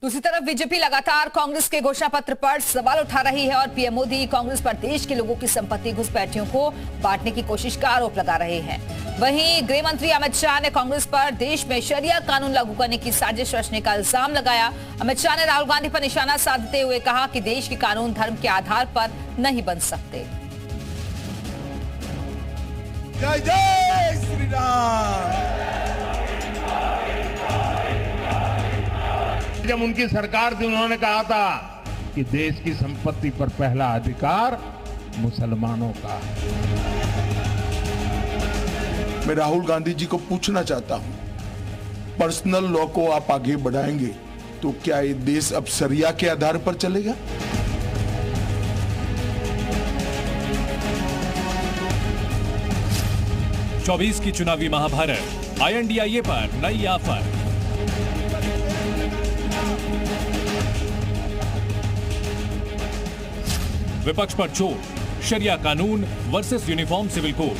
दूसरी तरफ बीजेपी लगातार कांग्रेस के घोषणा पत्र पर सवाल उठा रही है और पीएम मोदी कांग्रेस पर देश के लोगों की संपत्ति घुसपैठियों को बांटने की कोशिश का आरोप लगा रहे हैं। वहीं गृह मंत्री अमित शाह ने कांग्रेस पर देश में शरिया कानून लागू करने की साजिश रचने का इल्जाम लगाया। अमित शाह ने राहुल गांधी पर निशाना साधते हुए कहा कि देश के कानून धर्म के आधार पर नहीं बन सकते। जय जय श्री राम। जब उनकी सरकार थी उन्होंने कहा था कि देश की संपत्ति पर पहला अधिकार मुसलमानों का है। मैं राहुल गांधी जी को पूछना चाहता हूं, पर्सनल लॉ को आप आगे बढ़ाएंगे तो क्या ये देश अब शरिया के आधार पर चलेगा? चौबीस की चुनावी महाभारत INDIA पर नई ऑफर। विपक्ष पर चोट, शरिया कानून versus uniform civil code.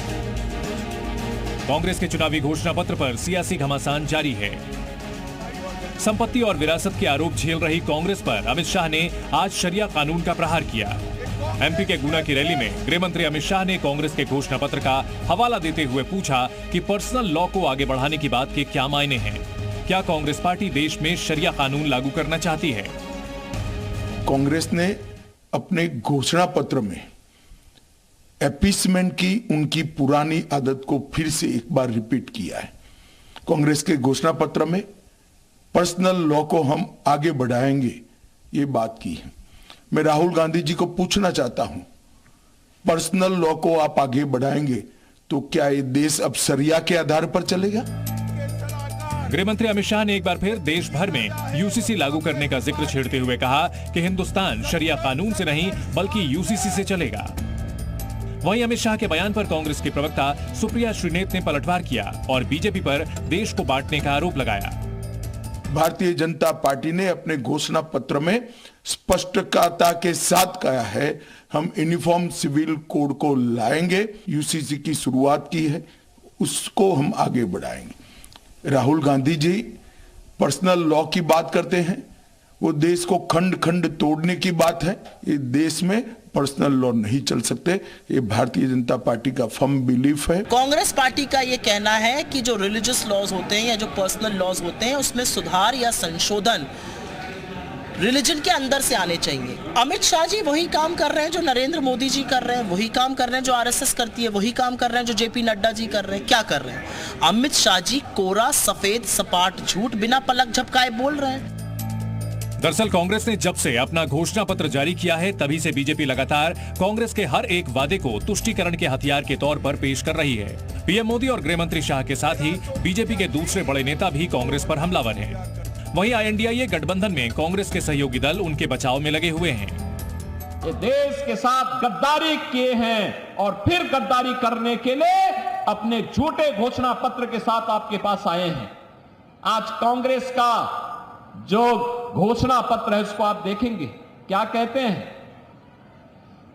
Congress के चुनावी घोषणा पत्र पर सियासी घमासान जारी है। संपत्ति और विरासत के आरोप झेल रही कांग्रेस पर अमित शाह ने आज शरिया कानून का प्रहार किया। MP के गुना की रैली में गृह मंत्री अमित शाह ने कांग्रेस के घोषणा पत्र का हवाला देते हुए पूछा कि पर्सनल लॉ को आगे बढ़ाने की बात के क्या मायने हैं? क्या कांग्रेस पार्टी देश में शरिया कानून लागू करना चाहती है? कांग्रेस ने अपने घोषणा पत्र में अपीसमेंट की उनकी पुरानी आदत को फिर से एक बार रिपीट किया है। कांग्रेस के घोषणा पत्र में पर्सनल लॉ को हम आगे बढ़ाएंगे ये बात की है। मैं राहुल गांधी जी को पूछना चाहता हूं, पर्सनल लॉ को आप आगे बढ़ाएंगे तो क्या ये देश अब शरिया के आधार पर चलेगा? गृह मंत्री अमित शाह ने एक बार फिर देश भर में UCC लागू करने का जिक्र छेड़ते हुए कहा कि हिंदुस्तान शरिया कानून से नहीं बल्कि UCC से चलेगा। वहीं अमित शाह के बयान पर कांग्रेस की प्रवक्ता सुप्रिया श्रीनेत ने पलटवार किया और बीजेपी पर देश को बांटने का आरोप लगाया। भारतीय जनता पार्टी ने अपने घोषणा पत्र में स्पष्टता के साथ कहा है, हम यूनिफॉर्म सिविल कोड को लाएंगे, UCC की शुरुआत की है, उसको हम आगे बढ़ाएंगे। राहुल गांधी जी पर्सनल लॉ की बात करते हैं, वो देश को खंड खंड तोड़ने की बात है। ये देश में पर्सनल लॉ नहीं चल सकते, ये भारतीय जनता पार्टी का फर्म बिलीफ है। कांग्रेस पार्टी का ये कहना है कि जो रिलीजियस लॉज होते हैं या जो पर्सनल लॉज होते हैं उसमें सुधार या संशोधन रिलीजन के अंदर से आने चाहिए। अमित शाह जी वही काम कर रहे हैं जो नरेंद्र मोदी जी कर रहे हैं, वही काम कर रहे हैं जो RSS करती है, वही काम कर रहे हैं जो JP नड्डा जी कर रहे हैं। क्या कर रहे हैं? अमित शाह जी कोरा सफेद सपाट झूठ बिना पलक झपकाए बोल रहे हैं। दरअसल कांग्रेस ने जब से अपना घोषणा पत्र जारी किया है तभी से बीजेपी लगातार कांग्रेस के हर एक वादे को तुष्टीकरण के हथियार के तौर पर पेश कर रही है। पीएम मोदी और गृह मंत्री शाह के साथ ही बीजेपी के दूसरे बड़े नेता भी कांग्रेस पर हमलावर हैं। वहीं INDIA गठबंधन में कांग्रेस के सहयोगी दल उनके बचाव में लगे हुए हैं। ये देश के साथ गद्दारी किए हैं और फिर गद्दारी करने के लिए अपने झूठे घोषणा पत्र के साथ आपके पास आए हैं। आज कांग्रेस का जो घोषणा पत्र है उसको आप देखेंगे, क्या कहते हैं?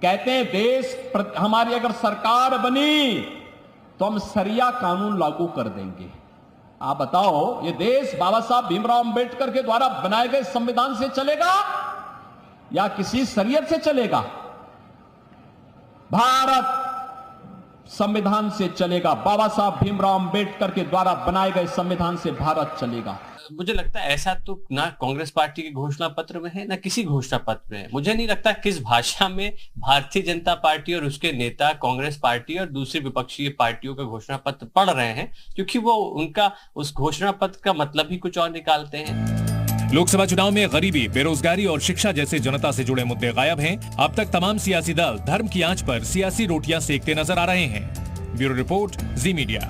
कहते हैं देश हमारी अगर सरकार बनी तो हम शरिया कानून लागू कर देंगे। आप बताओ, ये देश बाबा साहब भीमराव अंबेडकर के द्वारा बनाए गए संविधान से चलेगा या किसी शरीयत से चलेगा? भारत संविधान से चलेगा। बाबा साहब भीमराव अंबेडकर के द्वारा बनाए गए संविधान से भारत चलेगा। मुझे लगता है ऐसा तो ना कांग्रेस पार्टी के घोषणा पत्र में है ना किसी घोषणा पत्र में है। मुझे नहीं लगता किस भाषा में भारतीय जनता पार्टी और उसके नेता कांग्रेस पार्टी और दूसरी विपक्षी पार्टियों का घोषणा पत्र पढ़ रहे हैं, क्योंकि वो उनका उस घोषणा पत्र का मतलब ही कुछ और निकालते हैं। लोकसभा चुनाव में गरीबी, बेरोजगारी और शिक्षा जैसे जनता से जुड़े मुद्दे गायब हैं। अब तक तमाम सियासी दल धर्म की आंच पर सियासी रोटियां सेकते नजर आ रहे हैं। ब्यूरो रिपोर्ट, जी मीडिया।